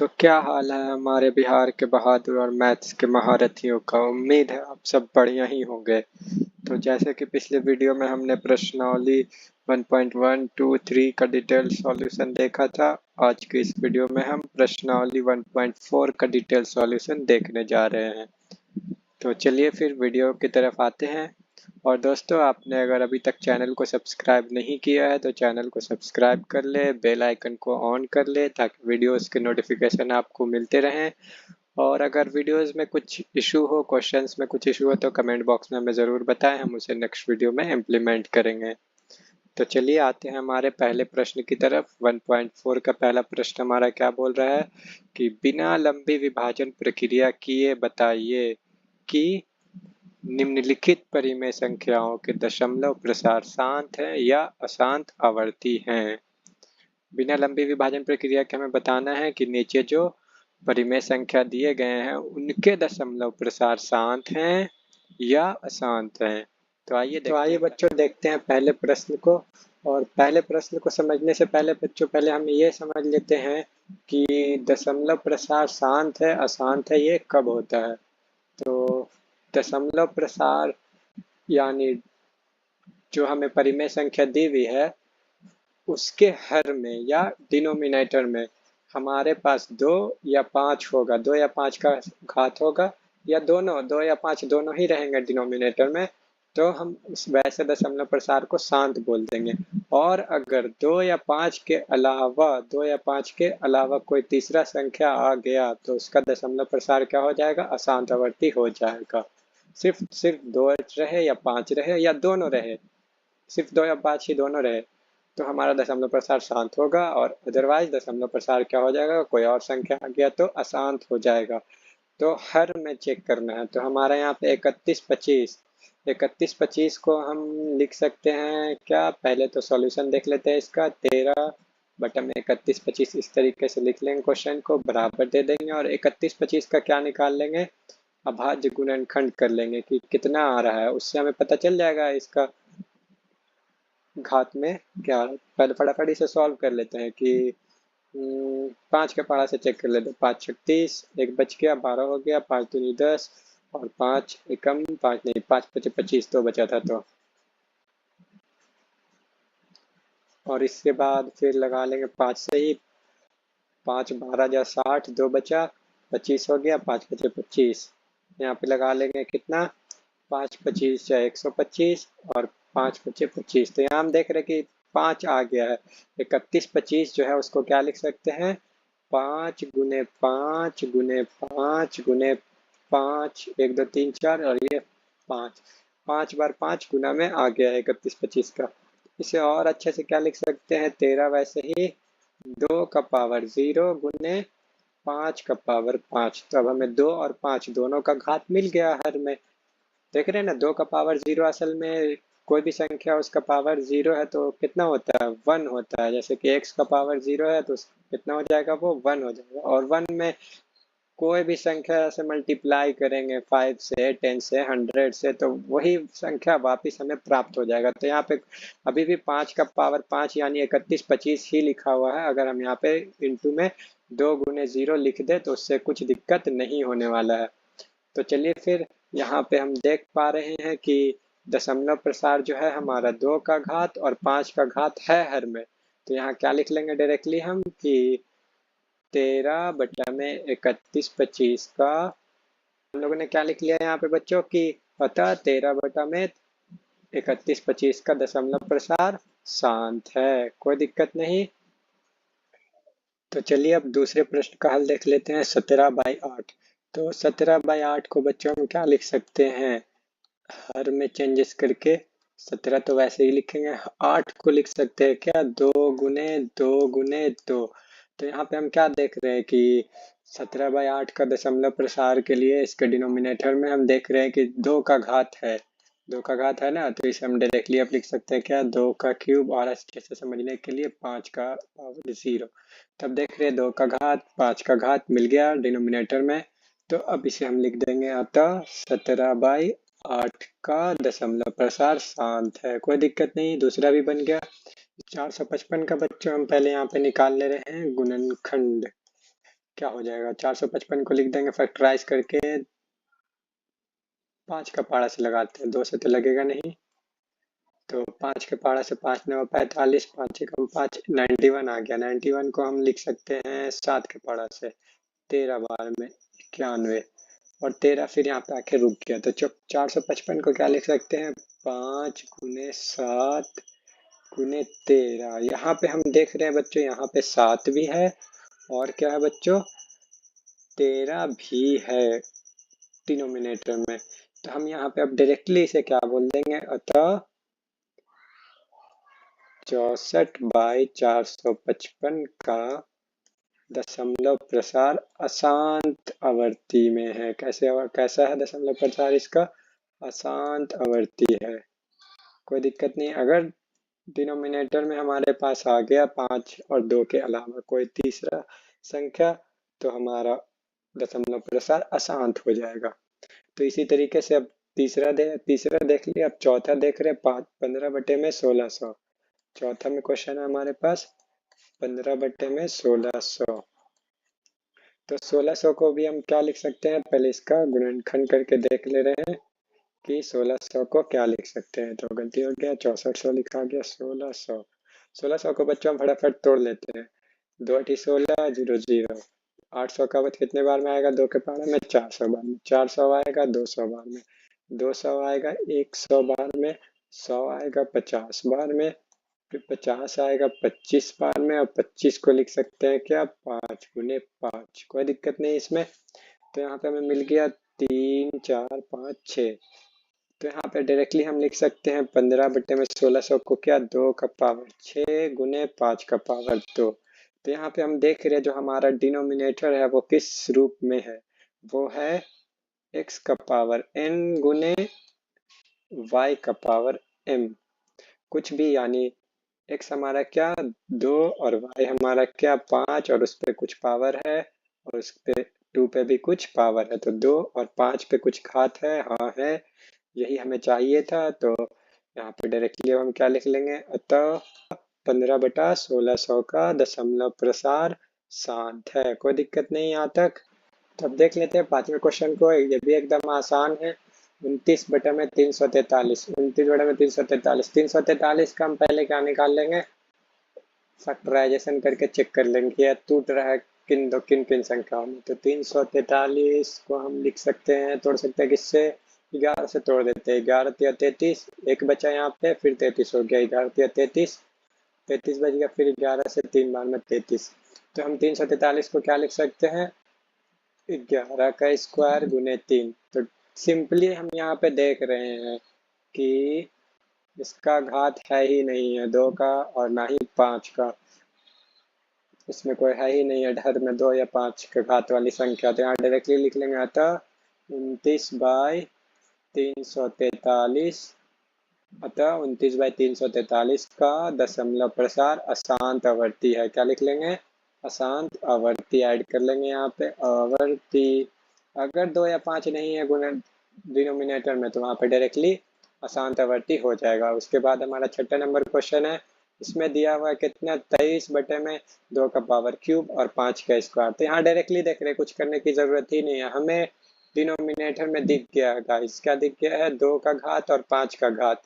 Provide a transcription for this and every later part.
तो क्या हाल है हमारे बिहार के बहादुर और मैथ्स के महारथियों का। उम्मीद है आप सब बढ़िया ही होंगे। तो जैसे कि पिछले वीडियो में हमने प्रश्नावली 1.1, 2, 3 का डिटेल सॉल्यूशन देखा था। आज की इस वीडियो में हम प्रश्नावली 1.4 का डिटेल सॉल्यूशन देखने जा रहे हैं। तो चलिए फिर वीडियो की तरफ आते हैं। और दोस्तों, आपने अगर अभी तक चैनल को सब्सक्राइब नहीं किया है तो चैनल को सब्सक्राइब कर ले, बेल आइकन को ऑन कर ले ताकि वीडियोस के नोटिफिकेशन आपको मिलते रहें। और अगर वीडियोस में कुछ इशू हो, क्वेश्चंस में कुछ इशू हो तो कमेंट बॉक्स में हमें ज़रूर बताएं, हम उसे नेक्स्ट वीडियो में इम्प्लीमेंट करेंगे। तो चलिए आते हैं हमारे पहले प्रश्न की तरफ। 1.4 का पहला प्रश्न हमारा क्या बोल रहा है कि बिना लंबी विभाजन प्रक्रिया किए बताइए कि निम्नलिखित परिमेय संख्याओं के दशमलव प्रसार शांत हैं या अशांत आवर्ती हैं। बिना लंबी विभाजन प्रक्रिया के हमें बताना है कि नीचे जो परिमेय संख्या दिए गए हैं उनके दशमलव प्रसार शांत हैं या अशांत हैं। तो आइए बच्चों देखते हैं पहले प्रश्न को। और पहले प्रश्न को समझने से पहले बच्चों पहले हम ये समझ लेते हैं कि दशमलव प्रसार शांत है अशांत है ये कब होता है। तो दशमलव प्रसार यानी जो हमें परिमेय संख्या दी हुई है उसके हर में या डिनोमिनेटर में हमारे पास 2 या 5 होगा, 2 या 5 का घात होगा या दोनों 2 या 5 दोनों ही रहेंगे डिनोमिनेटर में, तो हम उस वैसे दशमलव प्रसार को शांत बोल देंगे। और अगर 2 या 5 के अलावा 2 या 5 के अलावा कोई तीसरा संख्या आ गया तो उसका दशमलव प्रसार क्या हो जाएगा, अशांत आवर्ती हो जाएगा। सिर्फ 2 रहे या 5 रहे या दोनों रहे, सिर्फ 2 या 5 ही दोनों रहे तो हमारा दशमलव प्रसार शांत होगा। और अदरवाइज दशमलव प्रसार क्या हो जाएगा, कोई और संख्या आ गया तो अशांत हो जाएगा। तो हर में चेक करना है। तो हमारे यहाँ पे 31, 25 को हम लिख सकते हैं क्या, पहले तो सॉल्यूशन देख लेते हैं इसका। 13 बटा में 31, 25 इस तरीके से लिख लेंगे, क्वेश्चन को बराबर दे देंगे और 31, 25 का क्या निकाल लेंगे, अभाज्य गुणनखंड कर लेंगे कि कितना आ रहा है, उससे हमें पता चल जाएगा इसका घात में क्या। पहले फटाफट इसे सॉल्व कर लेते हैं कि 5 के पहाड़ा से चेक कर लेते हैं। 5 छक 30, एक बच गया, 12 हो गया, 5 दूनी 10 और 5 एकम 5 नहीं, 5 पचे 25 तो बचा था। तो और इसके बाद फिर लगा लेंगे 5 से ही, 5 12 जा 60, 2 बचा, 25 हो गया, 5 पचे 25। यहाँ पे लगा लेंगे कितना, 5 25 या 125 और 5 पचे 25। तो यहाँ हम देख रहे हैं कि 5 आ गया है। 31 25 जो है उसको क्या लिख सकते हैं, 5 गुने 5 गुने 5 गुने 5, 1 2 3 4 और ये 5, 5 बार 5 गुना में आ गया है 31 25 का। इसे और अच्छे से क्या लिख सकते हैं, 13 वैसे ही 2 का पावर 0 गुने 5 का पावर 5। तो अब हमें 2 और 5 दोनों का घात मिल गया हर में। देख रहे हैं ना, 2 का पावर 0 असल में कोई भी संख्या उसका पावर 0 है तो कितना होता है, 1 होता है। जैसे कि x का पावर 0 है तो कितना हो जाएगा, वो 1 हो जाएगा। और 1 में कोई भी संख्या से मल्टीप्लाई करेंगे 5 से, 10 से, 100 से तो वही संख्या वापस हमें प्राप्त हो जाएगा। तो यहाँ पे अभी भी 5 का पावर 5 यानी 31 25 ही लिखा हुआ है। अगर हम यहाँ पे इंटू में 2 गुने 0 लिख दे तो उससे कुछ दिक्कत नहीं होने वाला है। तो चलिए फिर यहाँ पे हम देख पा रहे हैं कि दशमलव प्रसार जो है हमारा 2 का घात और 5 का घात है हर में। तो यहाँ क्या लिख लेंगे डायरेक्टली हम कि 13 बटा में 31 25 का हम लोगों ने क्या लिख लिया यहाँ पे बच्चों की, अतः 13 बटा में 31 25 का दशमलव प्रसार शांत है, कोई दिक्कत नहीं। तो चलिए अब दूसरे प्रश्न का हल देख लेते हैं। 17/8। तो 17/8 को बच्चों हम क्या लिख सकते हैं, हर में चेंजेस करके 17 तो वैसे ही लिखेंगे, 8 को लिख सकते हैं क्या, 2 गुने 2 गुने 2। तो यहाँ पे हम क्या देख रहे हैं कि 17/8 का दशमलव प्रसार के लिए इसके डिनोमिनेटर में हम देख रहे हैं कि 2 का घात है, 2 का घात है ना, तो इसे हम डायरेक्टली अब लिख सकते हैं क्या, 2 का क्यूब और अच्छे से समझने के लिए 5 का पावर 0। तब देख रहे हैं 2 का घात 5 का घात मिल गया डिनोमिनेटर में। तो अब इसे हम लिख देंगे, अतः 17/8 का दशमलव प्रसार शांत है, कोई दिक्कत नहीं। दूसरा भी बन गया। 455 का बच्चों हम पहले यहाँ पे निकाल ले रहे हैं गुणनखंड। क्या हो जाएगा, 455 को लिख देंगे फैक्टराइज करके, 5 का पारा से लगाते हैं, 2 से तो लगेगा नहीं, तो 5 के पारा से 5 9 45, 5 एकम 5, 91 आ गया। 91 को हम लिख सकते हैं 7 के पारा से, 13 बार में 91, और 13 फिर यहाँ पे आके रुक गया, तो 455 को क्या लिख सकते हैं, 5 गुने 7 गुने 13। यहाँ पे हम देख रहे हैं बच्चों, यहाँ पे 7 भी है और क्या है बच्चों, 13 भी है डिनोमिनेटर में। तो हम यहाँ पे अब डायरेक्टली इसे क्या बोल देंगे, अतः 64/455 का दशमलव प्रसार अशांत आवर्ती में है। कैसा है दशमलव प्रसार इसका, अशांत आवर्ती है। कोई दिक्कत नहीं, अगर डिनोमिनेटर में हमारे पास आ गया 5 और 2 के अलावा कोई तीसरा संख्या, तो हमारा दशमलव प्रसार अशांत हो जाएगा। तो इसी तरीके से अब तीसरा देख लिया, अब चौथा देख रहे, 15/1600। चौथा में क्वेश्चन है हमारे पास 15/1600। तो 1600 को भी हम क्या लिख सकते हैं, पहले इसका गुणनखंड करके देख ले रहे हैं कि 1600 को क्या लिख सकते हैं। तो गलती हो गया, 6400 लिखा गया, 1600। 1600 को बच्चों हम फटाफट तोड़ लेते हैं, 2 8 16 0 0। 800 का वक्त कितने बार में आएगा, 2 के पारा में 400 बार में, 400 आएगा 200 बार में, 200 आएगा 100 बार में, 100 आएगा 50 बार में, फिर 50 आएगा 25 बार में, और 25 को लिख सकते हैं क्या, 5 गुने 5। कोई दिक्कत नहीं इसमें। तो यहाँ पे हमें मिल गया 3 4 5 6। तो यहाँ पे डायरेक्टली हम लिख सकते हैं 15/1600 को क्या, 2 का पावर 6 गुने 5 का पावर 2। तो यहाँ पे हम देख रहे हैं जो हमारा डिनोमिनेटर है वो किस रूप में है, वो है x का पावर n गुने y का पावर m, कुछ भी, यानी x हमारा क्या 2 और y हमारा क्या 5, और उस पे कुछ पावर है, और उस पे 2 पे भी कुछ पावर है, तो 2 और 5 पे कुछ घात है, हाँ है, यही हमें चाहिए था। तो यहाँ पे डायरेक्टली हम क्या लिख लेंगे, अतः 15/1600 का दशमलव प्रसार शांत है। कोई दिक्कत नहीं यहाँ तक। तो अब देख लेते हैं पांचवें क्वेश्चन को, ये भी एकदम आसान है। 29/343, 29/343, 343 का हम पहले क्या निकाल लेंगे, फैक्टराइजेशन करके चेक कर लेंगे कि यह टूट रहा है किन किन संख्याओं में। तो 343 को हम लिख सकते हैं, तोड़ सकते हैं किससे, 11 से तोड़ देते हैं, 11 या 33, एक बचा यहाँ पे, फिर 33 हो गया, 11 या 33, 33 बच गया, फिर 11 से 3 बार में 33। तो हम 343 को क्या लिख सकते हैं, 11 का स्क्वायर गुने 3। तो सिंपली हम यहाँ पे देख रहे हैं कि इसका घात है ही नहीं है 2 का, और ना ही 5 का, इसमें कोई है ही नहीं है ढर में 2 या 5 के घात वाली संख्या। तो यहाँ डायरेक्टली लिख लेंगे, अतः 29/343, अतः 29/343 का दशमलव प्रसार अशांत आवर्ती है। क्या लिख लेंगे, अशांत आवर्ती, ऐड कर लेंगे यहाँ पे आवर्ती। अगर 2 या 5 नहीं है डिनोमिनेटर में, तो वहाँ पे डायरेक्टली अशांत आवर्ती हो जाएगा। उसके बाद हमारा छठा नंबर क्वेश्चन है, इसमें दिया हुआ है कितना, 23/2 का पावर क्यूब और 5 का स्क्वायर। तो यहाँ डायरेक्टली देख रहे, कुछ करने की जरूरत ही नहीं है, हमें डिनोमिनेटर में दिख गया गाइस, क्या दिख गया है, 2 का घात और 5 का घात,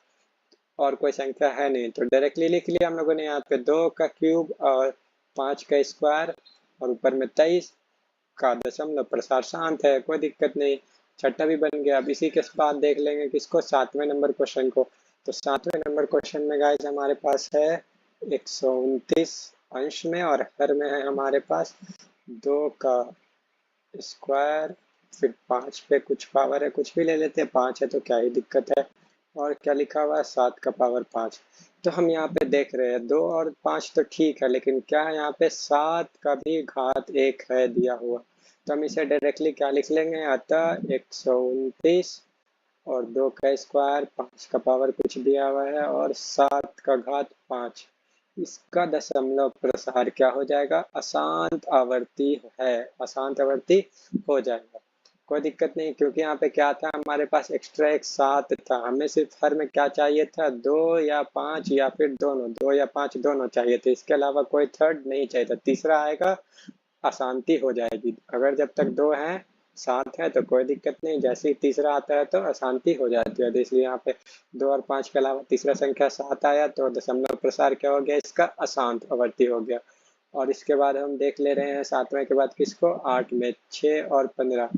और कोई संख्या है नहीं। तो डायरेक्टली लिख लिया हम लोगों ने यहाँ पे 2 का क्यूब और 5 का स्क्वायर, और ऊपर में 23 का दशमलव प्रसार शांत है, कोई दिक्कत नहीं, छठा भी बन गया। अब इसी के बाद देख लेंगे किसको, 7वें नंबर क्वेश्चन को। तो 7वें नंबर क्वेश्चन में गाइस हमारे पास है 129 अंश में, और हर में है हमारे पास 2 का स्क्वायर, फिर 5 पे कुछ पावर है, कुछ भी ले लेते हैं, 5 है तो क्या ही दिक्कत है, और क्या लिखा हुआ है 7 का पावर 5। तो हम यहाँ पे देख रहे हैं 2 और 5 तो ठीक है, लेकिन क्या है यहाँ पे 7 का भी घात 1 है दिया हुआ। तो हम इसे डायरेक्टली क्या लिख लेंगे, अतः 129 और 2 का स्क्वायर, 5 का पावर कुछ दिया हुआ है, और 7 का घात 5, इसका दशमलव प्रसार क्या हो जाएगा, अशांत आवर्ती है, अशांत आवर्ती हो जाएगा। कोई दिक्कत नहीं, क्योंकि यहाँ पे क्या था, हमारे पास एक्स्ट्रा एक 7 था, हमें सिर्फ हर में क्या चाहिए था, 2 या 5 या फिर दोनों, 2 या 5 दोनों चाहिए थे, इसके अलावा कोई थर्ड नहीं चाहिए था, तीसरा आएगा अशांति हो जाएगी। अगर जब तक 2 हैं 7 है तो कोई दिक्कत नहीं, जैसे ही तीसरा आता है तो अशांति हो जाती है। तो इसलिए यहाँ पे 2 और 5 के अलावा तीसरा संख्या 7 आया तो दशमलव प्रसार क्या हो गया, इसका अशांत आवर्ती हो गया। और इसके बाद हम देख ले रहे हैं 7वें के बाद किसको, 8 में 6 और 15।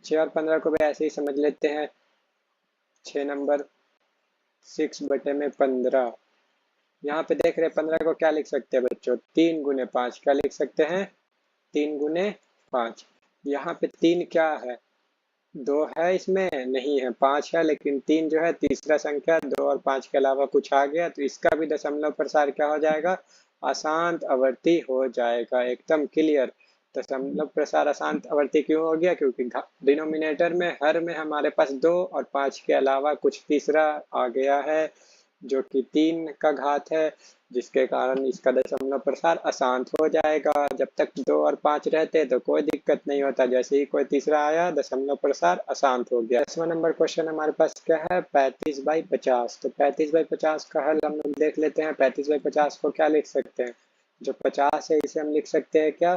6 और 15 को भी ऐसे ही समझ लेते हैं। 6 नंबर 6/15। यहाँ पे देख रहे हैं 15 को क्या लिख सकते हैं बच्चों, 3 गुने 5 क्या लिख सकते हैं, 3 गुने 5। यहाँ पे 3 क्या है, 2 है, इसमें नहीं है, 5 है, लेकिन 3 जो है तीसरा संख्या 2 और 5 के अलावा कुछ आ गया तो इसका भी दशमलव प्रसार क्या हो जाएगा, अशांत आवर्ती हो जाएगा। एकदम क्लियर। दशमलव प्रसार अशांत आवर्ती क्यों हो गया, क्योंकि डिनोमिनेटर में हर में हमारे पास 2 और 5 के अलावा कुछ तीसरा आ गया है जो कि 3 का घात है, जिसके कारण इसका दशमलव प्रसार अशांत हो जाएगा। जब तक 2 और 5 रहते तो कोई दिक्कत नहीं होता, जैसे ही कोई तीसरा आया दशमलव प्रसार अशांत हो गया। 10वां नंबर क्वेश्चन हमारे पास क्या है, 35/50। तो 35/50 का हल हम लोग देख लेते हैं। 35/50 को क्या लिख सकते हैं, जो 50 है इसे हम लिख सकते हैं क्या,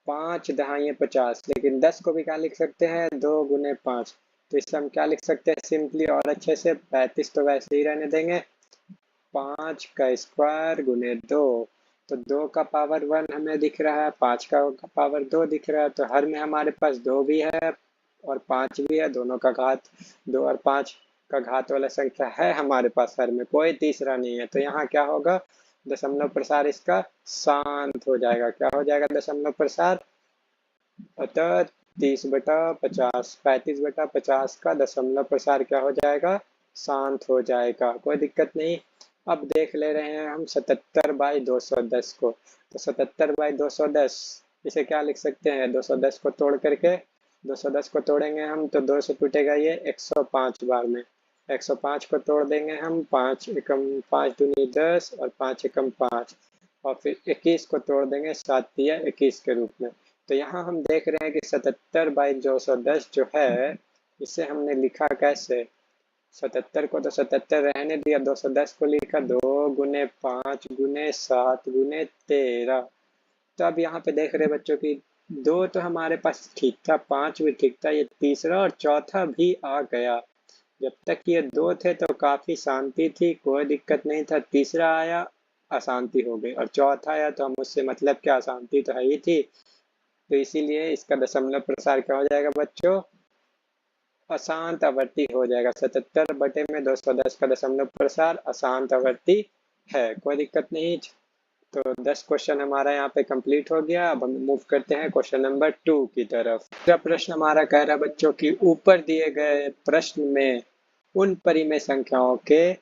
5 दहाइयाँ 50। लेकिन 10 को भी क्या लिख सकते हैं, 2 गुने 5। तो इसे हम क्या लिख सकते हैं सिंपली और अच्छे से, 35 तो वैसे ही रहने देंगे, 5 का स्क्वायर गुने 2। तो 2 का पावर 1 हमें दिख रहा है, 5 का पावर 2 दिख रहा है, तो हर में हमारे पास 2 भी है और 5 भी है, दोनों का घात 2 और 5 का घात वाला संख्या है हमारे पास हर में, कोई तीसरा नहीं है। तो यहाँ क्या होगा, दशमलव प्रसार इसका शांत हो जाएगा। क्या हो जाएगा दशमलव प्रसार, अतः 30/50, 35/50 का दशमलव प्रसार क्या हो जाएगा, शांत हो जाएगा, कोई दिक्कत नहीं। अब देख ले रहे हैं हम 77/210 को। तो 77/210 इसे क्या लिख सकते हैं, 210 को तोड़ करके, 210 को तोड़ेंगे हम तो 2 से टूटेगा ये 105 बार में। 105 को तोड़ देंगे हम, 5 एकम 5 दूनी 10 और 5 एकम 5, और फिर 21 को तोड़ देंगे 7 तिया 21 के रूप में। तो यहाँ हम देख रहे हैं कि 77/210 जो है इसे हमने लिखा कैसे, 77 को तो 77 रहने दिया, 210 को लिखा 2 गुने 5 गुने 7 गुने 13। तो अब यहाँ पे देख रहे बच्चों की 2 तो हमारे पास ठीक था, 5 भी ठीक था, ये तीसरा और चौथा भी आ गया। जब तक ये 2 थे तो काफी शांति थी, कोई दिक्कत नहीं था, तीसरा आया अशांति हो गई, और चौथा आया तो हम उससे मतलब क्या, अशांति तो है ही थी। तो इसीलिए इसका दशमलव प्रसार क्या हो जाएगा बच्चों, अशांत आवर्ती हो जाएगा। 77/210 का दशमलव प्रसार अशांत आवर्ती है, कोई दिक्कत नहीं। तो 10 क्वेश्चन हमारा यहाँ पे कंप्लीट हो गया। अब हम मूव करते हैं क्वेश्चन नंबर 2 की तरफ। दूसरा प्रश्न हमारा कह रहा है बच्चों की ऊपर दिए गए प्रश्न में उन परिमेय संख्याओं के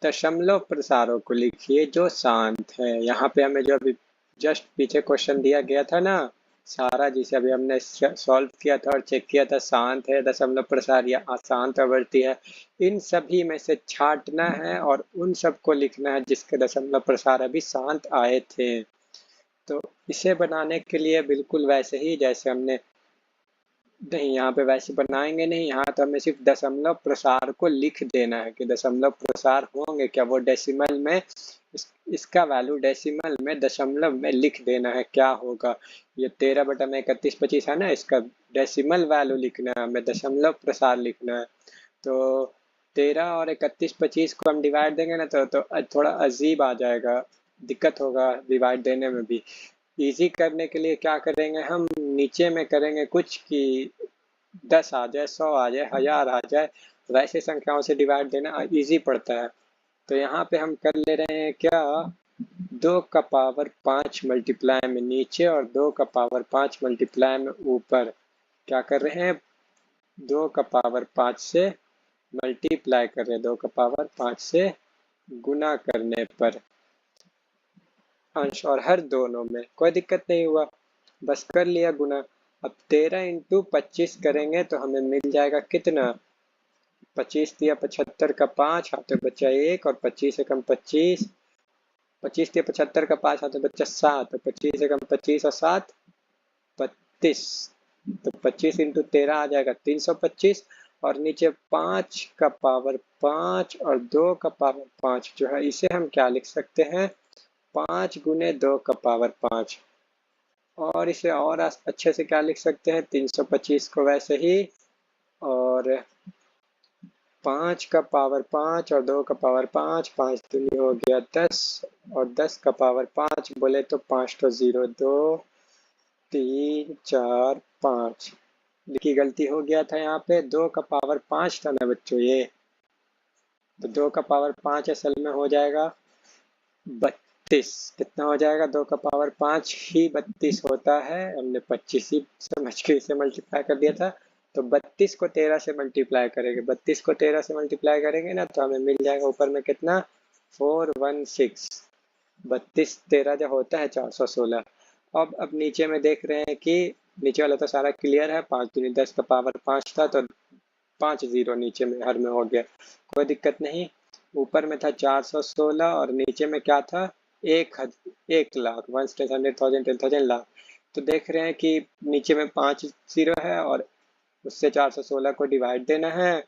दशमलव प्रसारों को लिखिए जो शांत है। यहाँ पे हमें जो अभी जस्ट पीछे क्वेश्चन दिया गया था ना सारा, जिसे अभी हमने सॉल्व किया था और चेक किया था, शांत है दशमलव प्रसार या अशांत आवर्ती है, इन सभी में से छांटना है और उन सबको लिखना है जिसके दशमलव प्रसार अभी शांत आए थे। तो इसे बनाने के लिए बिल्कुल वैसे ही जैसे हमने, नहीं यहाँ पे वैसे बनाएंगे नहीं, यहाँ तो हमें सिर्फ दशमलव प्रसार को लिख देना है कि दशमलव प्रसार होंगे क्या, वो डेसिमल में इसका वैल्यू डेसिमल में दशमलव में लिख देना है क्या होगा। ये 13/3125 है ना, इसका डेसिमल वैल्यू लिखना है हमें, दशमलव प्रसार लिखना है। तो 13 और 3125 को हम डिवाइड देंगे ना तो थोड़ा अजीब आ जाएगा, दिक्कत होगा डिवाइड देने में भी। इजी करने के लिए क्या करेंगे हम, नीचे में करेंगे कुछ कि 10 आ जाए, 100 आ जाए, 1000 आ जाए, वैसे संख्याओं से डिवाइड देना इजी पड़ता है। तो यहाँ पे हम कर ले रहे हैं क्या, 2 का पावर 5 मल्टीप्लाई में नीचे और 2 का पावर 5 मल्टीप्लाई में ऊपर क्या कर रहे हैं, 2 का पावर 5 से मल्टीप्लाई कर रहे हैं, 2 का पावर 5 से गुना करने पर अंश और हर दोनों में, कोई दिक्कत नहीं हुआ, बस कर लिया गुना। अब 13 इंटू 25 करेंगे तो हमें मिल जाएगा कितना, 25 दिया 75 का 5 हाथों बच्चा 1 और 25 एकम 25, 25 दिया 75 का 5 हाथों बच्चा 7 और 25 एकम 25 और 7 32। तो 25 इंटू 13 आ जाएगा 325, और नीचे 5 का पावर 5 और 2 का पावर 5 जो है इसे हम क्या लिख सकते हैं, 5 गुने 2 का पावर 5। और इसे और अच्छे से क्या लिख सकते हैं, 325 को वैसे ही, और 5 का पावर 5 और 2 का पावर 5, 5 दूनी हो गया 10 और 10 का पावर 5 बोले तो 5 तो 0, 2 3 4 5 की गलती हो गया था। यहाँ पे 2 का पावर 5 था ना बच्चों, ये तो 2 का पावर 5 असल में हो जाएगा 32। कितना हो जाएगा, 2 का पावर 5 ही 32 होता है, हमने 25 ही समझ के इसे मल्टीप्लाई कर दिया था। तो 32 को 13 से मल्टीप्लाई करेंगे, 32 को 13 से मल्टीप्लाई करेंगे ना तो हमें मिल जाएगा ऊपर में कितना, 416। 32 13 जो होता है 416। अब नीचे में देख रहे हैं कि नीचे वाला तो सारा क्लियर है, 5 दूनी 10 का पावर 5 था तो 5 जीरो नीचे में हर में हो गया, कोई दिक्कत नहीं। ऊपर में था 416 और नीचे में क्या था, 1 लाख, 100,000 लाख। तो देख रहे हैं कि नीचे में 5 जीरो है और उससे 416 को डिवाइड देना है।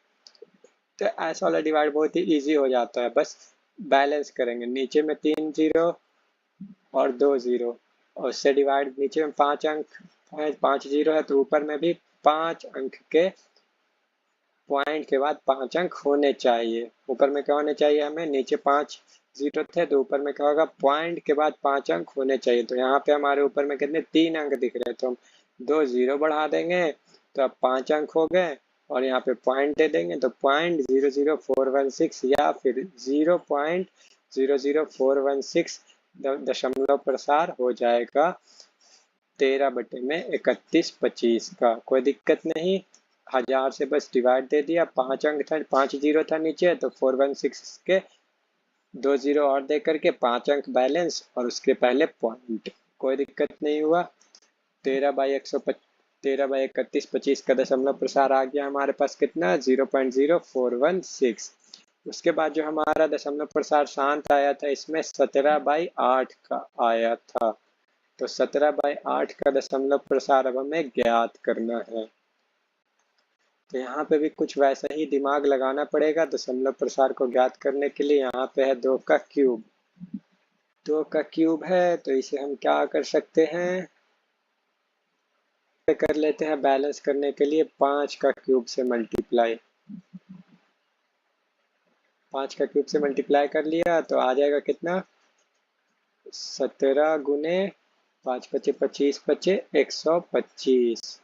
तो ऐसा वाला डिवाइड बहुत ही इजी हो जाता है, बस बैलेंस करेंगे, नीचे में 3 जीरो और 2 जीरो और उससे डिवाइड, नीचे में 5 अंक 5 जीरो है तो ऊपर में भी 5 अंक के पॉइंट के बाद 5 अंक होने चाहिए। ऊपर में क्या होने चाहिए हमें, नीचे 5 जीरो थे तो ऊपर में क्या होगा, पॉइंट के बाद 5 अंक होने चाहिए। तो यहाँ पे हमारे ऊपर में कितने 3 अंक दिख रहे हैं तो हम 2 जीरो बढ़ा देंगे तो अब 5 अंक हो गए और यहाँ पे पॉइंट दे देंगे तो 0.00416 या फिर 0.00416 दशमलव प्रसार हो जाएगा 13/3125 का। कोई दिक्कत नहीं, 1000 से बस डिवाइड दे दिया, 5 अंक था, 5 जीरो था नीचे तो 416 के 2 जीरो और दे करके 5 अंक बैलेंस और उसके पहले पॉइंट, कोई दिक्कत नहीं हुआ। 13/3125 का दशमलव प्रसार आ गया हमारे पास कितना, 0.0416। उसके बाद जो हमारा दशमलव प्रसार शांत आया था इसमें 17/8 का आया था। तो 17/8 का दशमलव प्रसार अब हमें ज्ञात करना है। तो यहाँ पे भी कुछ वैसा ही दिमाग लगाना पड़ेगा दशमलव प्रसार को ज्ञात करने के लिए। यहाँ पे है 2 का क्यूब, 2 का क्यूब है तो इसे हम क्या कर सकते हैं, कर लेते हैं बैलेंस करने के लिए 5 का क्यूब से मल्टीप्लाई। 5 का क्यूब से मल्टीप्लाई कर लिया तो आ जाएगा कितना, 17 गुने 5 पचे 25 बचे 125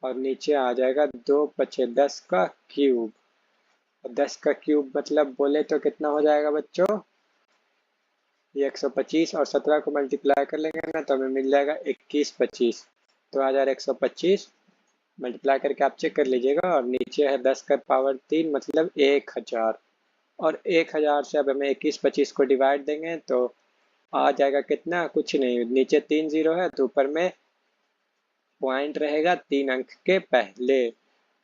और नीचे आ जाएगा 2 पचे 10 का क्यूब। 10 का क्यूब मतलब बोले तो कितना हो जाएगा बच्चों, ये 125 और 17 को मल्टीप्लाई कर लेंगे ना तो हमें मिल जाएगा 2125। तो 2125 मल्टीप्लाई करके आप चेक कर लीजिएगा। और नीचे है 10 का पावर 3 मतलब 1000 और 1000 से अब हमें 2125 को डिवाइड देंगे तो आ जाएगा कितना, कुछ नहीं, नीचे 3 जीरो है तो ऊपर में पॉइंट रहेगा 3 अंक के पहले।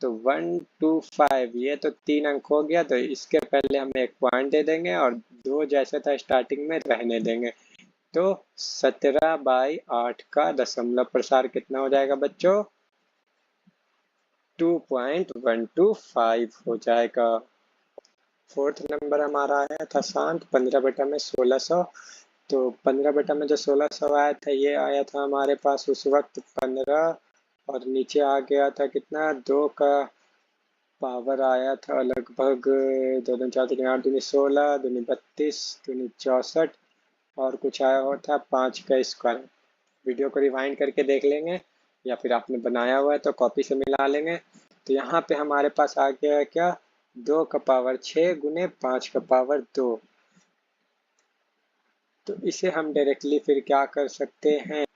तो 125 ये तो 3 अंक हो गया तो इसके पहले हम एक पॉइंट दे देंगे और 2 जैसे था स्टार्टिंग में रहने देंगे। तो 17/8 का दशमलव प्रसार कितना हो जाएगा बच्चों, 2.125 हो जाएगा। फोर्थ नंबर हमारा आया था शांत, 15 बटा में 1600। तो 15 बटा में जो 1600 आया था ये आया था हमारे पास उस वक्त 15 और नीचे आ गया था कितना, 2 का पावर आया था लगभग 2 दूनी 4 दूनी 8 दूनी 16 दूनी 32 दूनी 64 और कुछ आया हुआ था 5 का स्क्वायर। वीडियो को रिवाइंड करके देख लेंगे या फिर आपने बनाया हुआ है तो कॉपी से मिला लेंगे। तो यहाँ पे हमारे पास आ गया है क्या, 2 का पावर 6 गुने 5 का पावर 2। तो इसे हम डायरेक्टली फिर क्या कर सकते हैं,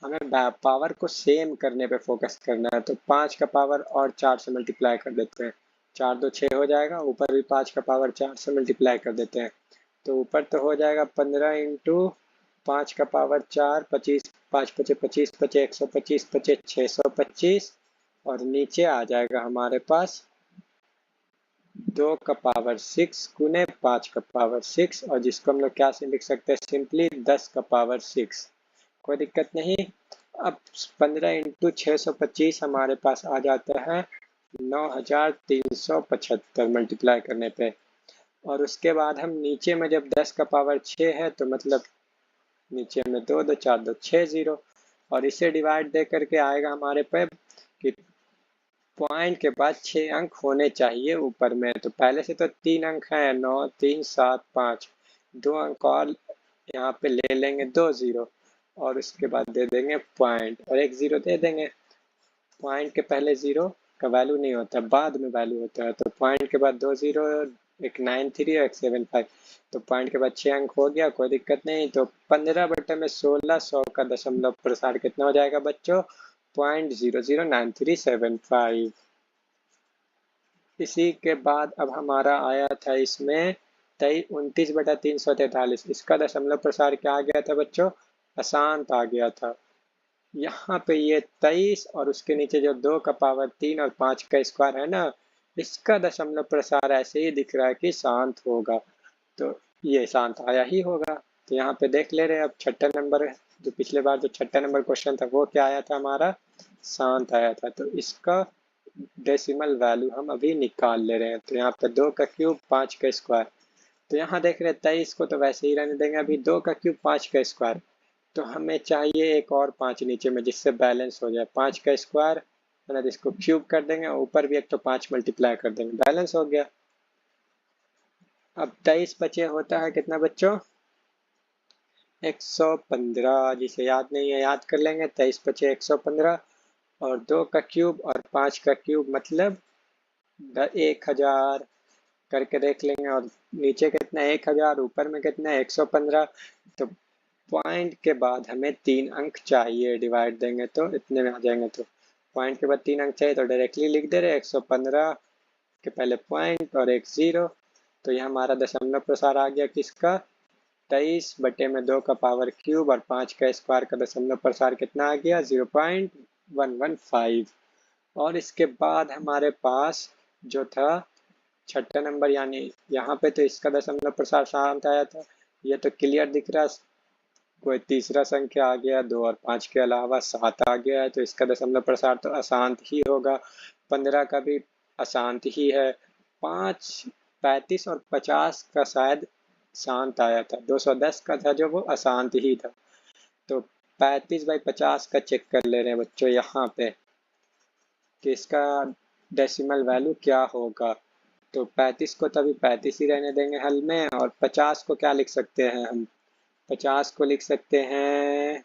हमें पावर को सेम करने पे फोकस करना है। तो 5 का पावर और 4 से मल्टीप्लाई कर देते हैं, 4 2 6 हो जाएगा, ऊपर भी 5 का पावर 4 से मल्टीप्लाई कर देते हैं। तो ऊपर तो हो जाएगा 15 इंटू 5 का पावर 4 25, 5 पचे 25 पचे 125 पचे 625 और नीचे आ जाएगा हमारे पास 2 का पावर 6 गुने 5 का पावर 6 और जिसको हम लोग क्या से लिख सकते हैं सिंपली 10 का पावर 6। कोई दिक्कत नहीं। अब 15 × 625 हमारे पास आ जाता है 9375 मल्टीप्लाई करने पे। और उसके बाद हम नीचे में जब 10 का पावर 6 है तो मतलब नीचे में 2 2 4 2 6 0, और इसे डिवाइड दे करके आएगा हमारे पे कि पॉइंट के बाद 6 अंक होने चाहिए ऊपर में। तो पहले से तो 3 अंक हैं, 9 3 7 5, 2 अंक और यहाँ पे ले लेंगे 2 0, और उसके बाद दे देंगे पॉइंट और एक 0 दे देंगे। पॉइंट के पहले 0 का वैल्यू नहीं होता, बाद में वैल्यू होता है। तो पॉइंट के बाद 2 0, एक 9 3 और एक 7 5। तो पॉइंट के बाद 6 अंक हो गया, कोई दिक्कत नहीं। तो 15/1600 का दशमलव प्रसार कितना हो जाएगा बच्चों? 0.009375। इसी के बाद अब हमारा आया था इसमें 29/343। इसका दशमलव प्रसार क्या आ गया था बच्चों? अशांत आ गया था। यहाँ पे ये 23 और उसके नीचे जो 2 का पावर 3 और 5 का स्क्वायर है ना, इसका दशमलव प्रसार ऐसे ही दिख रहा है कि शांत होगा। तो ये शांत आया ही होगा। तो यहाँ पे देख ले रहे हैं अब छठा नंबर, जो पिछले बार जो छठा नंबर क्वेश्चन था वो क्या आया था हमारा? शांत आया था। तो इसका डेसिमल वैल्यू हम अभी निकाल ले रहे हैं। तो यहाँ पे 2 का क्यूब 5 का स्क्वायर। तो यहाँ देख रहे हैं 23 को तो वैसे ही रहने देंगे, अभी 2 का क्यूब 5 का स्क्वायर। तो हमें चाहिए एक और 5 नीचे में जिससे बैलेंस हो जाए। 5 का स्क्वायर है ना, इसको क्यूब कर देंगे और ऊपर भी एक तो 5 मल्टीप्लाई कर देंगे, बैलेंस हो गया। अब 23 बचे होता है कितना बच्चों? 115। जिसे याद नहीं है याद कर लेंगे। 23 बचे 115, और 2 का क्यूब और 5 का क्यूब मतलब 1000 करके देख लेंगे। और नीचे कितना? 1000, ऊपर में कितना है? 115। तो पॉइंट के बाद हमें 3 अंक चाहिए, डिवाइड देंगे तो इतने में आ जाएंगे। तो पॉइंट के बाद 3 अंक चाहिए तो डायरेक्टली लिख दे रहे 115 के पहले पॉइंट और एक 0। तो यह हमारा दशमलव प्रसार आ गया किसका? 23/2 का पावर क्यूब और 5 का स्क्वायर का दशमलव प्रसार कितना आ गया? 0.115। और इसके बाद हमारे पास जो था छठा नंबर, यानी यहाँ पे तो इसका दशमलव प्रसार शांत आया था, ये तो क्लियर दिख रहा। कोई तीसरा संख्या आ गया, 2 और 5 के अलावा 7 आ गया है, तो इसका दशमलव प्रसार तो अशांत ही होगा। 15 का भी अशांत ही है। 5 35 और 50 का शायद शांत आया था। 210 का था जो वो अशांत ही था। तो 35/50 का चेक कर ले रहे हैं बच्चों यहाँ पे कि इसका डेसिमल वैल्यू क्या होगा। तो 35 को तभी 35 ही रहने देंगे हल में, और 50 को क्या लिख सकते हैं हम? 50 को लिख सकते हैं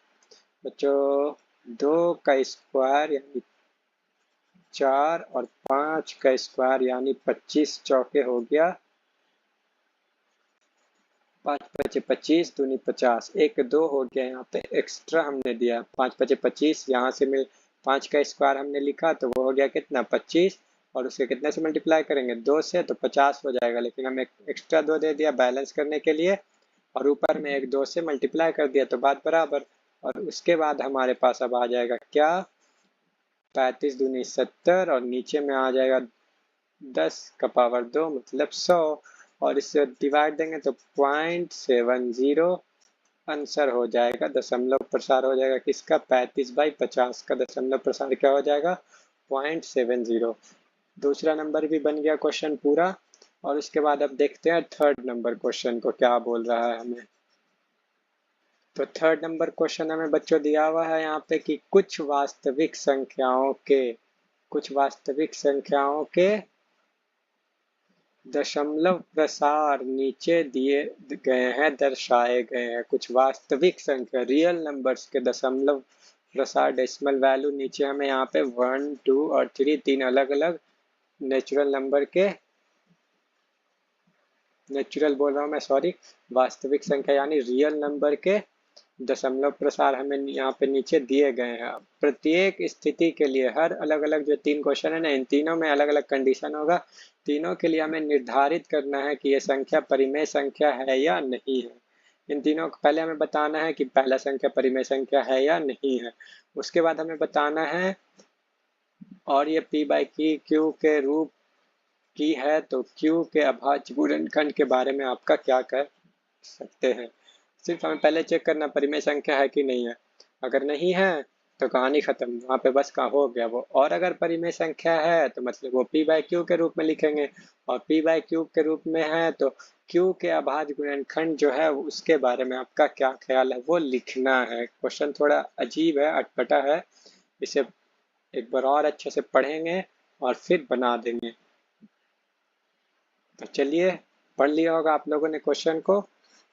बच्चों 2 का स्क्वायर यानी 4 और 5 का स्क्वायर यानी 25 चौके हो गया 5 पचे 25 दूनी 50, एक 2 हो गया। यहाँ पे एक्स्ट्रा हमने दिया 5 पचे 25, यहाँ से मिल 5 का स्क्वायर हमने लिखा तो वो हो गया कितना? 25, और उसके कितने से मल्टीप्लाई करेंगे? 2 से, तो 50 हो जाएगा। लेकिन हम एक एक्स्ट्रा 2 दे दिया बैलेंस करने के लिए, और ऊपर में एक 2 से मल्टीप्लाई कर दिया तो बात बराबर। और उसके बाद हमारे पास अब आ जाएगा क्या? 35 दूनी 70, और नीचे में आ जाएगा 10 का पावर 2 मतलब 100, और इससे डिवाइड देंगे तो 0.70 आंसर हो जाएगा। दशमलव प्रसार हो जाएगा किसका? 35/50 का दशमलव प्रसार क्या हो जाएगा? 0.70। दूसरा नंबर भी बन गया क्वेश्चन पूरा। और उसके बाद अब देखते हैं थर्ड नंबर क्वेश्चन को क्या बोल रहा है हमें। तो थर्ड नंबर क्वेश्चन हमें बच्चों दिया हुआ है यहाँ पे कि कुछ वास्तविक संख्याओं के दशमलव प्रसार नीचे दिए गए हैं, दर्शाए गए हैं। कुछ वास्तविक संख्या रियल नंबर्स के दशमलव प्रसार डेसिमल वैल्यू नीचे हमें यहाँ पे 1 2 और 3 तीन अलग अलग नेचुरल नंबर के, नेचुरल बोल रहा हूँ मैं सॉरी, वास्तविक संख्या यानी रियल नंबर के दशमलव प्रसार हमें यहाँ पे नीचे दिए गए हैं। प्रत्येक स्थिति के लिए हर अलग अलग जो 3 क्वेश्चन है ना, इन तीनों में अलग अलग कंडीशन होगा। तीनों के लिए हमें निर्धारित करना है कि ये संख्या परिमेय संख्या है या नहीं है। इन तीनों को पहले हमें बताना है कि पहला संख्या परिमेय संख्या है या नहीं है। उसके बाद हमें बताना है और ये p/q के रूप की है तो q के अभाज्य गुणनखंड के बारे में आपका क्या कह सकते हैं। सिर्फ हमें पहले चेक करना परिमेय संख्या है कि नहीं है। अगर नहीं है तो कहानी खत्म, वहाँ पे बस का हो गया वो। और अगर परिमेय संख्या है तो मतलब वो p बाई क्यू के रूप में लिखेंगे, और p बाई क्यू के रूप में है तो q के अभाज्य गुणनखंड जो है उसके बारे में आपका क्या ख्याल है वो लिखना है। क्वेश्चन थोड़ा अजीब है, अटपटा है, इसे एक बार और अच्छे से पढ़ेंगे और फिर बना देंगे। तो चलिए, पढ़ लिया होगा आप लोगों ने क्वेश्चन को,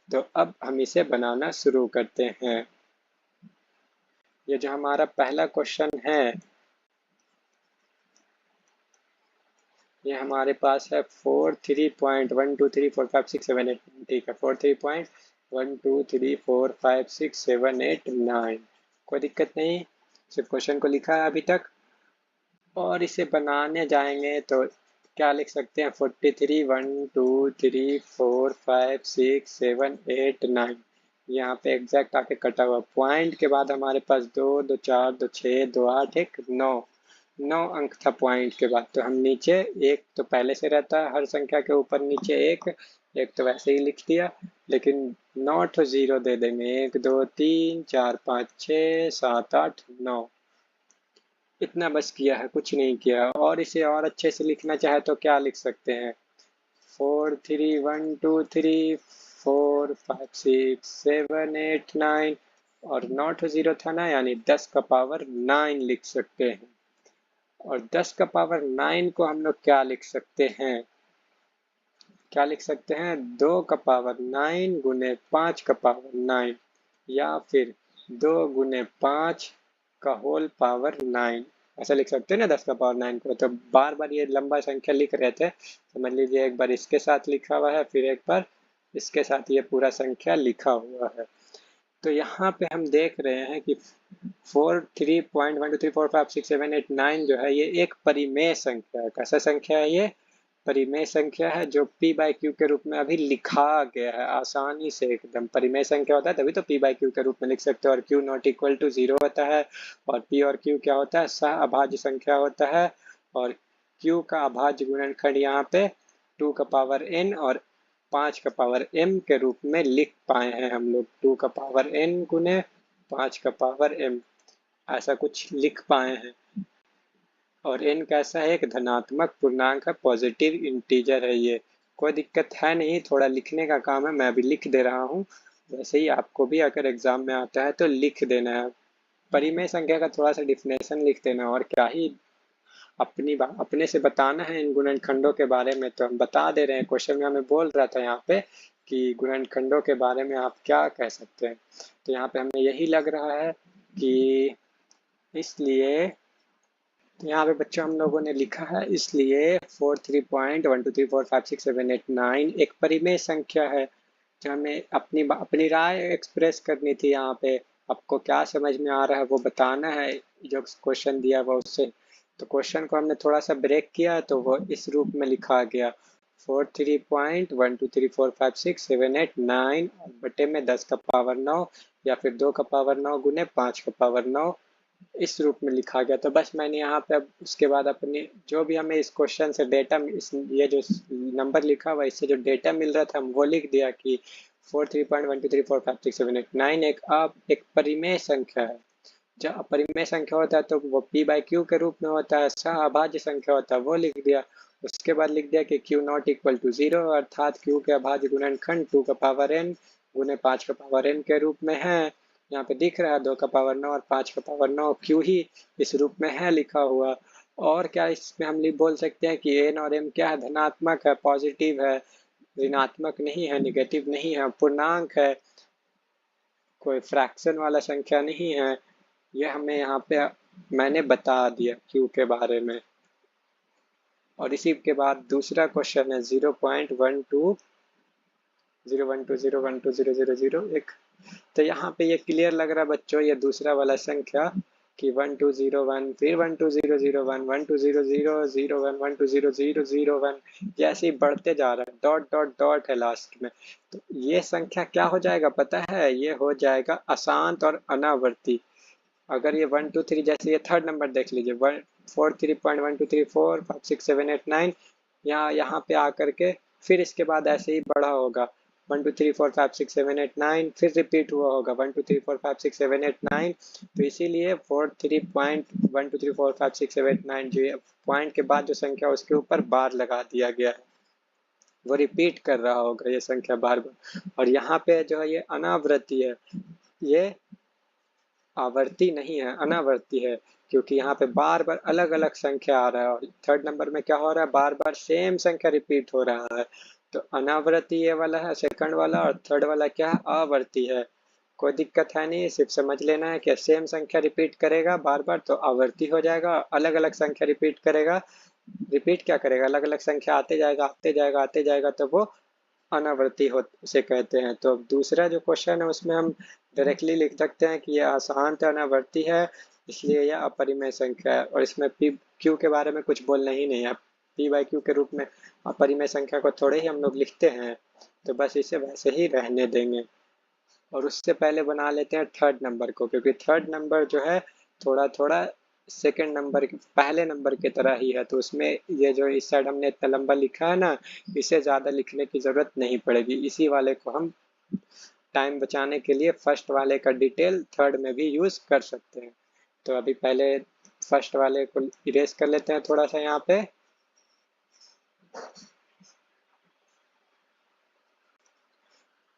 तो अब हम इसे बनाना शुरू करते हैं। ये जो हमारा पहला क्वेश्चन है, ये हमारे पास है 43.123456789, ठीक है, 43.123456789, कोई दिक्कत नहीं, सिर्फ क्वेश्चन को लिखा है अभी तक। और इसे बनाने जाएंगे तो क्या लिख सकते हैं, 43 1 2 3 4 5 6 7 8 9, यहाँ पे एग्जैक्ट आके कटा हुआ पॉइंट के बाद हमारे पास 2 2 4 2 6 2 8 1 9, 9 अंक था पॉइंट के बाद। तो हम नीचे एक तो पहले से रहता है हर संख्या के ऊपर नीचे एक, एक तो वैसे ही लिख दिया, लेकिन नॉट जीरो दे देंगे, 1 2 3 4 5 6 7 8 9, इतना बस किया है, कुछ नहीं किया। और इसे और अच्छे से लिखना चाहे तो क्या लिख सकते हैं, 43 1 2 3 4 5 6 7 8 9, और नॉट जीरो था ना, यानी 10 का पावर 9 लिख सकते हैं। और 10 का पावर 9 को हम लोग क्या लिख सकते हैं, क्या लिख सकते हैं, 2 का पावर 9 गुने 5 का पावर 9, या फिर 2 गुने 5 का होल पावर 9, ऐसा लिख सकते हैं ना 10 का पावर 9 को। तो बार बार ये लंबा संख्या लिख रहे थे, समझ लीजिए एक बार इसके साथ लिखा हुआ है, फिर एक बार इसके साथ ये पूरा संख्या लिखा हुआ है। तो यहाँ पे हम देख रहे हैं कि 43.1 2 3 4 5 6 7 8 9 जो है ये एक परिमेय संख्या है। कैसा संख्या है ये, परिमेय संख्या है, जो p बाई क्यू के रूप में अभी लिखा गया है आसानी से एकदम। परिमेय संख्या होता है तभी तो p बाई क्यू के रूप में लिख सकते हो, और q नॉट इक्वल टू 0 होता है, और p और q क्या होता है, सह अभाज्य संख्या होता है, और q का अभाज्य गुणनखंड यहाँ पे 2 का पावर n और 5 का पावर m के रूप में लिख पाए हैं हम लोग। 2 का पावर n गुने 5 का पावर m, ऐसा कुछ लिख पाए हैं। और n कैसा है, एक धनात्मक पूर्णांक है, पॉजिटिव इंटीजर है ये, कोई दिक्कत है नहीं, थोड़ा लिखने का काम है, मैं अभी लिख दे रहा हूँ। वैसे ही आपको भी अगर एग्जाम में आता है तो लिख देना है, परिमेय संख्या का थोड़ा सा डिफिनेशन लिख देना, और क्या ही अपने से बताना है इन गुणनखंडों के बारे में। तो हम बता दे रहे हैं, क्वेश्चन में हमें बोल रहा था यहाँ पे कि गुणनखंडों के बारे में आप क्या कह सकते हैं। तो यहाँ पे हमें यही लग रहा है कि इसलिए, तो यहाँ पे बच्चों हम लोगों ने लिखा है इसलिए 43.1 2 3 4 5 6 7 8 9 एक परिमेय संख्या है, जो हमें अपनी राय एक्सप्रेस करनी थी। यहाँ पे आपको क्या समझ में आ रहा है वो बताना है, जो क्वेश्चन दिया हुआ उससे। तो क्वेश्चन को हमने थोड़ा सा ब्रेक किया तो वो इस रूप में लिखा गया, 43.1 2 3 4 5 6 7 8 9 बटे में 10 का पावर 9, या फिर 2 का पावर 9 गुने 5 का पावर 9, इस रूप में लिखा गया। तो बस मैंने यहाँ पे अब उसके बाद अपने जो भी हमें इस क्वेश्चन से डेटा, इस ये जो नंबर लिखा हुआ इससे जो डेटा मिल रहा था हम वो लिख दिया कि 43.1 2 3 4 5 6 7 8 9 एक परिमेय संख्या है। जब अपरिमेय संख्या होता है तो वो p बाई क्यू के रूप में होता है, सह अभाज्य संख्या होता है वो लिख दिया। उसके बाद लिख दिया कि q नॉट इक्वल टू 0, अर्थात q के अभाज्य गुणनखंड 2 का पावर n गुने 5 का पावर n के रूप में है। यहाँ पे दिख रहा है 2 का पावर 9 और 5 का पावर 9, q ही इस रूप में है लिखा हुआ। और क्या इसमें हम बोल सकते हैं कि n और m क्या है, धनात्मक है, पॉजिटिव है, ऋणात्मक नहीं है, निगेटिव नहीं है, पूर्णांक है, कोई फ्रैक्शन वाला संख्या नहीं है। ये हमें यहाँ पे मैंने बता दिया Q के बारे में। और इसी के बाद दूसरा क्वेश्चन है 0.12 एक, तो यहाँ पे ये क्लियर लग रहा है बच्चों, ये दूसरा वाला संख्या कि 1201, फिर 12001, 1200001, 1200001, जैसे ही बढ़ते जा रहा है, डॉट डॉट डॉट है लास्ट में। तो ये संख्या क्या हो जाएगा पता है, ये हो जाएगा अशांत और अनावर्ती। अगर ये 1 2 3, जैसे ये थर्ड नंबर देख लीजिए, 43.1 2 3 4 5 6 7 8 9, यहाँ पे आकर के फिर इसके बाद ऐसे ही बढ़ा होगा, 1 2 3 4 5 6 7 8 9, फिर रिपीट हुआ होगा 1 2 3 4 5 6 7 8 9। तो इसीलिए 43.1 2 3 4 5 6 7 8 9 जो पॉइंट के बाद जो संख्या उसके ऊपर बार लगा दिया गया है, वो रिपीट कर रहा होगा ये संख्या बार बार। और यहाँ पे जो है ये अनावृत्ति है, ये आवर्ती नहीं है, अनावर्ती है, क्योंकि यहाँ पे बार बार अलग अलग संख्या आ रहा है। और थर्ड नंबर में क्या हो रहा है, बार बार सेम संख्या रिपीट हो रहा है। तो अनावर्ती ये वाला है सेकंड वाला, और थर्ड वाला क्या है, आवर्ती है। कोई दिक्कत है नहीं, सिर्फ समझ लेना है कि सेम संख्या रिपीट करेगा बार बार तो आवर्ती हो जाएगा, अलग अलग संख्या रिपीट करेगा, रिपीट क्या करेगा, अलग अलग संख्या आते जाएगा आते जाएगा आते जाएगा, तो वो अनावर्ती हो उसे कहते हैं। तो दूसरा जो क्वेश्चन है उसमें हम डायरेक्टली लिख सकते हैं कि यह अशांत अनावर्ती है, इसलिए यह अपरिमेय संख्या है। और इसमें पी क्यू के बारे में कुछ बोलना ही नहीं है, पी बाई क्यू के रूप में अपरिमेय संख्या को थोड़े ही हम लोग लिखते हैं, तो बस इसे वैसे ही रहने देंगे। और उससे पहले बना लेते हैं थर्ड नंबर को, क्योंकि थर्ड नंबर जो है थोड़ा थोड़ा सेकंड नंबर के पहले नंबर की तरह ही है, तो उसमें ये जो इस साइड हमने इतना लंबा लिखा है ना, इसे ज़्यादा लिखने की ज़रूरत नहीं पड़ेगी। इसी वाले को हम टाइम बचाने के लिए फर्स्ट वाले का डिटेल थर्ड में भी यूज़ कर सकते हैं। तो अभी पहले फर्स्ट वाले को इरेज कर लेते हैं थोड़ा सा यहाँ पे।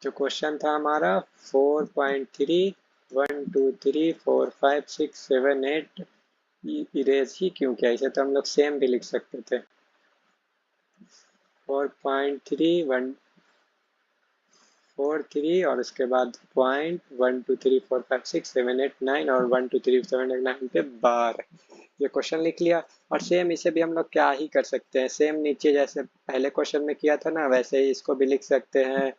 जो क्वेश्चन था हमारा 4.3 1 2 3 4 5 6 7 8 इरेज ही क्यों किया, इसे तो हम लोग सेम भी लिख सकते थे। 4.3 1 4 3 और उसके बाद पॉइंट 1 2 3 4 5 6 7 8 9 और 1 2 3 7 8 9 पे बार, ये क्वेश्चन लिख लिया। और सेम इसे भी हम लोग क्या ही कर सकते हैं, सेम नीचे जैसे पहले क्वेश्चन में किया था ना, वैसे ही इसको भी लिख सकते हैं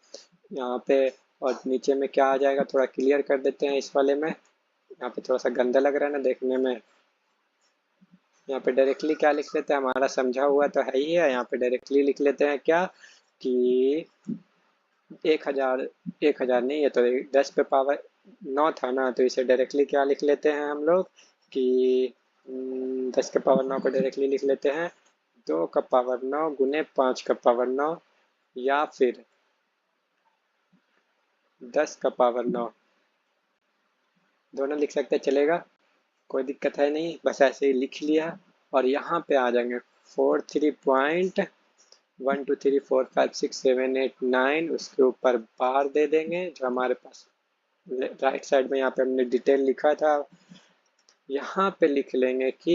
यहाँ पे। और नीचे में क्या आ जाएगा थोड़ा क्लियर कर देते हैं इस वाले में, यहाँ पे थोड़ा सा गंदा लग रहा है ना देखने में। यहाँ पे डायरेक्टली क्या लिख लेते हैं, हमारा समझा हुआ तो है ही है, यहाँ पे डायरेक्टली लिख लेते हैं क्या कि 1000 नहीं है तो 10 पे पावर 9 था ना, तो इसे डायरेक्टली क्या लिख लेते हैं हम लोग कि 10 के पावर 9 को डायरेक्टली लिख लेते हैं 2 का पावर 9 गुने 5 का पावर 9, या फिर 10 का पावर 9, दोनों लिख सकते चलेगा, कोई दिक्कत है नहीं, बस ऐसे ही लिख लिया। और यहाँ पे आ जाएंगे 43.1 2 3 4 5 6 7 8 9, उसके ऊपर बार दे देंगे जो हमारे पास राइट साइड में यहाँ पे हमने डिटेल लिखा था, यहाँ पे लिख लेंगे कि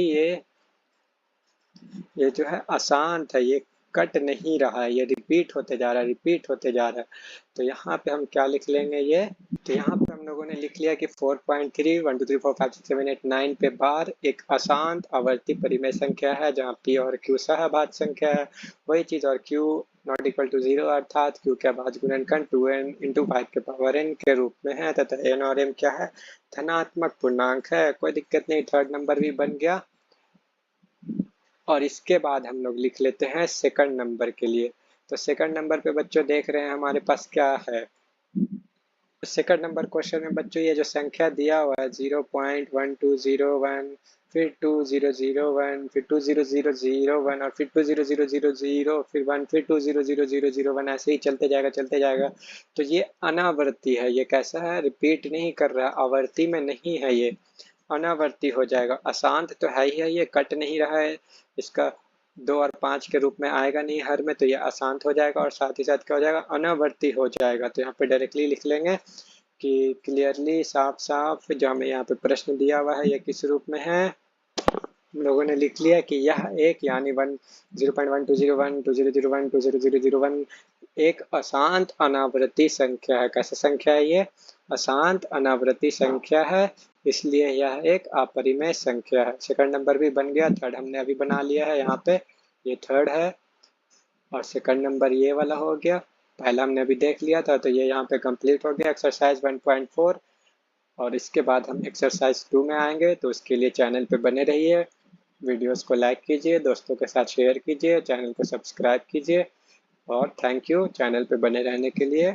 ये जो है अशांत है, ये कट नहीं रहा है, ये रिपीट होते जा रहा है रिपीट होते जा रहा है। तो यहाँ पे हम क्या लिख लेंगे ये, तो यहाँ पे हम लोगों ने लिख लिया कि 4.3 1 2 3 4 5 6 7 8 9 पे बार एक अशांत आवर्ती परिमेय संख्या है, जहाँ p और q सहभाज्य संख्या है, वही चीज़ और q नॉट इक्वल टू 0 अर्थात q का भाज्य गुणनखंड 2n × 5 के पावर n के रूप में है, तथा n और m क्या है, धनात्मक पूर्णांक है। कोई दिक्कत नहीं, थर्ड नंबर भी बन गया। और इसके बाद हम लोग लिख लेते हैं सेकंड नंबर के लिए। तो सेकंड नंबर पे बच्चों देख रहे हैं हमारे पास क्या है, सेकंड नंबर क्वेश्चन में बच्चों ये जो संख्या दिया हुआ है 0.1201, फिर 2001, फिर 20001 और फिर 20000, फिर 1, फिर 200001, ऐसे ही चलते जाएगा। तो ये अनावर्ती है, ये कैसा है, रिपीट नहीं कर रहा, आवर्ती में नहीं है, ये अनावर्ती हो जाएगा। अशांत तो है ही है, ये कट नहीं रहा है, इसका 2 और 5 के रूप में आएगा नहीं हर में, तो ये अशांत हो जाएगा और साथ ही साथ क्या हो जाएगा, अनावर्ती हो जाएगा। तो यहाँ पे डायरेक्टली लिख लेंगे कि क्लियरली साफ साफ जो हमें यहाँ पे प्रश्न दिया हुआ है ये किस रूप में है, हम लोगों ने लिख लिया कि यह एक यानी 0.1201 2001 20001 एक अशांत अनावृत्ति संख्या है। कैसे संख्या है ये, अशांत अनावृत्ति संख्या है, इसलिए यह एक अपरिमेय संख्या है। सेकंड नंबर भी बन गया, थर्ड हमने अभी बना लिया है, यहाँ पे ये थर्ड है और सेकंड नंबर ये वाला हो गया, पहला हमने अभी देख लिया था, तो ये यहाँ पे कंप्लीट हो गया एक्सरसाइज 1.4। और इसके बाद हम एक्सरसाइज 2 में आएंगे, तो उसके लिए चैनल पे बने रहिए, वीडियोस को लाइक कीजिए, दोस्तों के साथ शेयर कीजिए, चैनल को सब्सक्राइब कीजिए, और थैंक यू चैनल पे बने रहने के लिए।